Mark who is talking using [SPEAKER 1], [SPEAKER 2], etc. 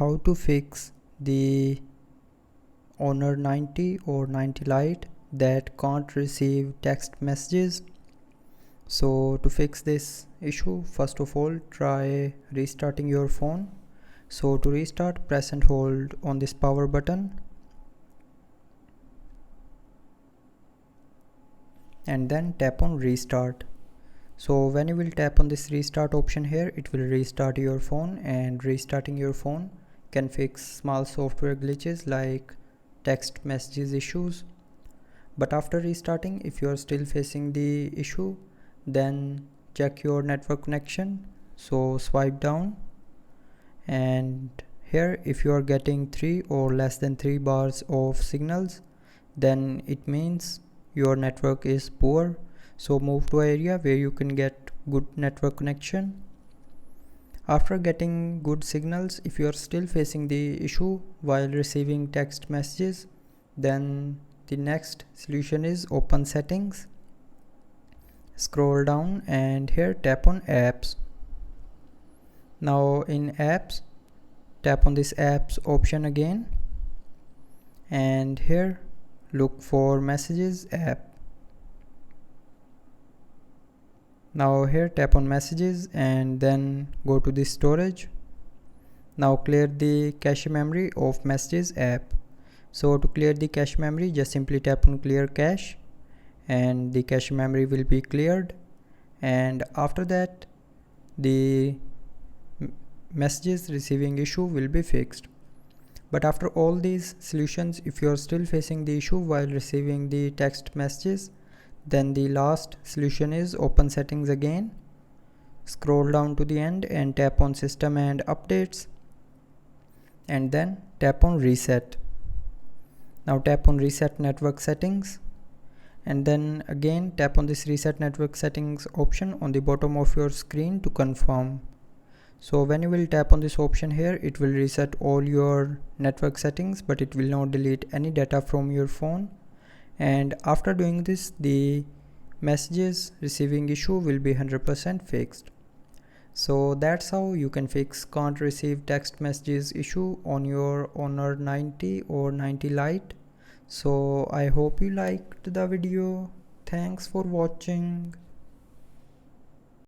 [SPEAKER 1] how to fix the Honor 90 or 90 Lite that can't receive text messages. So to fix this issue, first of all, try restarting your phone. So to restart, press and hold on this power button and then tap on restart. So when you will tap on this restart option here, it will restart your phone, and restarting your phone can fix small software glitches like text messages issues. But after restarting, if you are still facing the issue, then check your network connection. So swipe down, and here if you are getting 3 or less than 3 bars of signals, then it means your network is poor. So move to an area where you can get good network connection. After getting good signals, if you are still facing the issue while receiving text messages, then the next solution is open settings. Scroll down and here tap on apps. Now in apps, tap on this apps option again, and here look for messages app. Now here tap on messages and then go to the storage. Now clear the cache memory of messages app. So to clear the cache memory, just simply tap on clear cache and the cache memory will be cleared, and after that the messages receiving issue will be fixed. But after all these solutions, if you are still facing the issue while receiving the text messages, then the last solution is open settings again. Scroll down to the end and tap on system and updates, and then tap on reset. Now tap on reset network settings, and then again tap on this reset network settings option on the bottom of your screen to confirm. So when you will tap on this option here, it will reset all your network settings, but it will not delete any data from your phone. And after doing this, the messages receiving issue will be 100% fixed. So that's how you can fix can't receive text messages issue on your Honor 90 or 90 Lite. So I hope you liked the video. Thanks for watching.